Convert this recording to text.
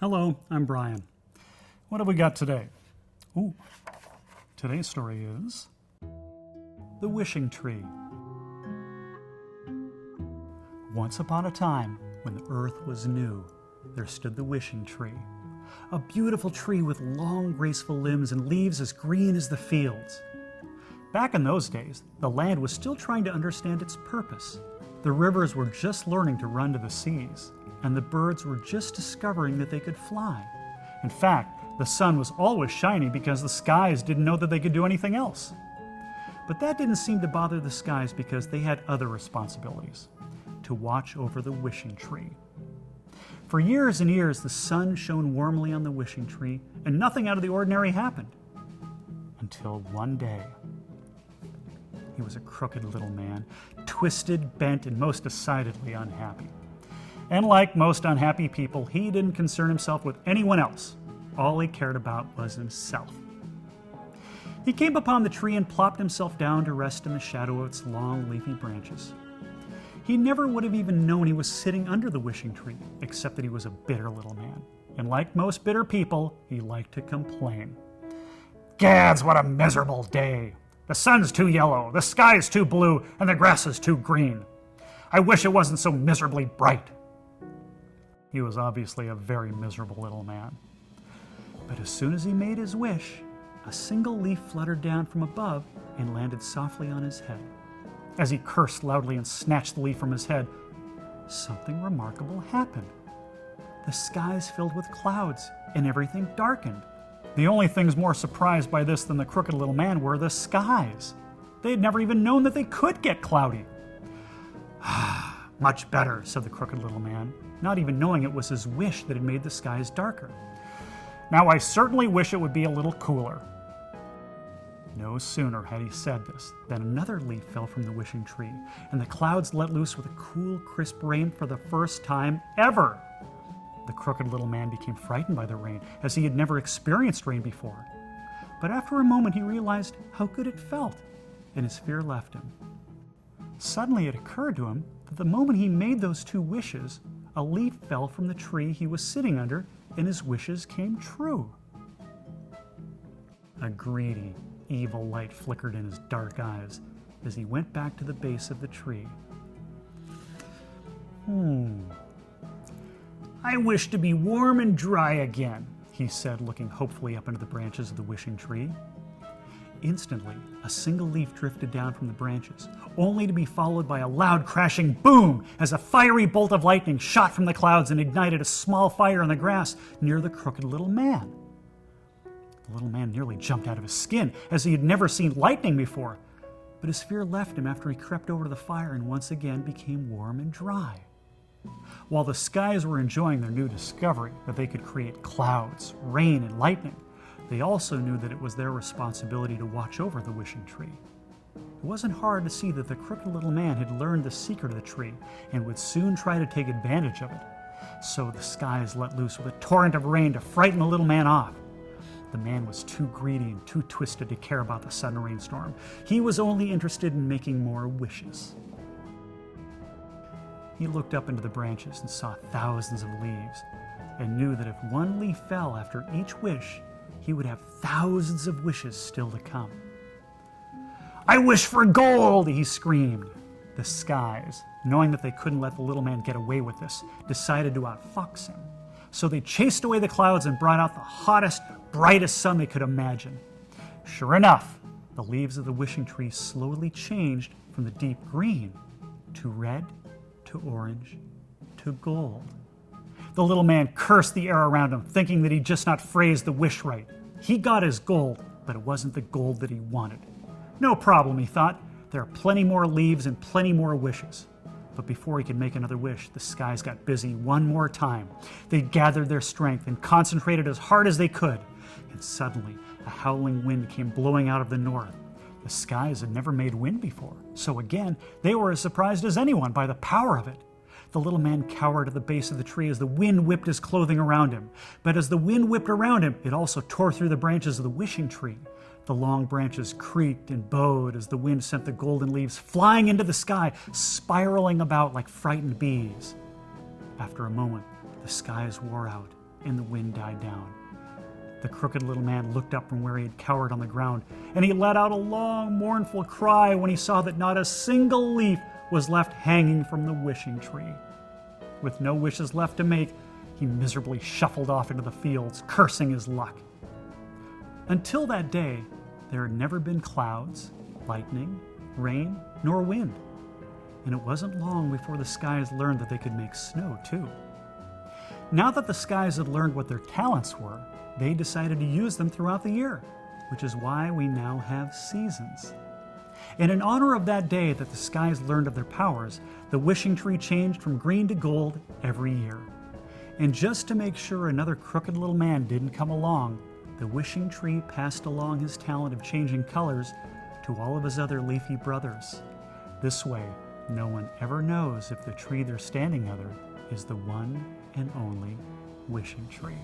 Hello, I'm Brian. What have we got today? Ooh, today's story is The Wishing Tree. Once upon a time, when the earth was new, there stood the wishing tree. A beautiful tree with long, graceful limbs and leaves as green as the fields. Back in those days, the land was still trying to understand its purpose. The rivers were just learning to run to the seas, and the birds were just discovering that they could fly. In fact, the sun was always shining because the skies didn't know that they could do anything else. But that didn't seem to bother the skies because they had other responsibilities: to watch over the wishing tree. For years and years, the sun shone warmly on the wishing tree, and nothing out of the ordinary happened. Until one day. He was a crooked little man, twisted, bent, and most decidedly unhappy. And like most unhappy people, he didn't concern himself with anyone else. All he cared about was himself. He came upon the tree and plopped himself down to rest in the shadow of its long, leafy branches. He never would have even known he was sitting under the wishing tree, except that he was a bitter little man. And like most bitter people, he liked to complain. "Gads, what a miserable day! The sun's too yellow, the sky's too blue, and the grass is too green. I wish it wasn't so miserably bright." He was obviously a very miserable little man. But as soon as he made his wish, a single leaf fluttered down from above and landed softly on his head. As he cursed loudly and snatched the leaf from his head, something remarkable happened. The skies filled with clouds, and everything darkened. The only things more surprised by this than the crooked little man were the skies. They had never even known that they could get cloudy. "Much better," said the crooked little man, not even knowing it was his wish that had made the skies darker. "Now I certainly wish it would be a little cooler." No sooner had he said this than another leaf fell from the wishing tree, and the clouds let loose with a cool, crisp rain for the first time ever. The crooked little man became frightened by the rain, as he had never experienced rain before. But after a moment he realized how good it felt, and his fear left him. Suddenly it occurred to him that the moment he made those two wishes, a leaf fell from the tree he was sitting under, and his wishes came true. A greedy, evil light flickered in his dark eyes as he went back to the base of the tree. "I wish to be warm and dry again," he said, looking hopefully up into the branches of the wishing tree. Instantly, a single leaf drifted down from the branches, only to be followed by a loud crashing boom as a fiery bolt of lightning shot from the clouds and ignited a small fire in the grass near the crooked little man. The little man nearly jumped out of his skin, as he had never seen lightning before, but his fear left him after he crept over to the fire and once again became warm and dry. While the skies were enjoying their new discovery that they could create clouds, rain, and lightning, they also knew that it was their responsibility to watch over the wishing tree. It wasn't hard to see that the crooked little man had learned the secret of the tree and would soon try to take advantage of it. So the skies let loose with a torrent of rain to frighten the little man off. The man was too greedy and too twisted to care about the sudden rainstorm. He was only interested in making more wishes. He looked up into the branches and saw thousands of leaves, and knew that if one leaf fell after each wish, he would have thousands of wishes still to come. "I wish for gold!" he screamed. The skies, knowing that they couldn't let the little man get away with this, decided to outfox him. So they chased away the clouds and brought out the hottest, brightest sun they could imagine. Sure enough, the leaves of the wishing tree slowly changed from the deep green to red, to orange, to gold. The little man cursed the air around him, thinking that he'd just not phrased the wish right. He got his gold, but it wasn't the gold that he wanted. No problem, he thought. There are plenty more leaves and plenty more wishes. But before he could make another wish, the skies got busy one more time. They gathered their strength and concentrated as hard as they could. And suddenly, a howling wind came blowing out of the north. The skies had never made wind before, so again, they were as surprised as anyone by the power of it. The little man cowered at the base of the tree as the wind whipped his clothing around him. But as the wind whipped around him, it also tore through the branches of the wishing tree. The long branches creaked and bowed as the wind sent the golden leaves flying into the sky, spiraling about like frightened bees. After a moment, the skies wore out, and the wind died down. The crooked little man looked up from where he had cowered on the ground, and he let out a long, mournful cry when he saw that not a single leaf was left hanging from the wishing tree. With no wishes left to make, he miserably shuffled off into the fields, cursing his luck. Until that day, there had never been clouds, lightning, rain, nor wind. And it wasn't long before the skies learned that they could make snow, too. Now that the skies had learned what their talents were, they decided to use them throughout the year, which is why we now have seasons. And in honor of that day that the skies learned of their powers, the wishing tree changed from green to gold every year. And just to make sure another crooked little man didn't come along, the wishing tree passed along his talent of changing colors to all of his other leafy brothers. This way, no one ever knows if the tree they're standing under is the one and only wishing tree.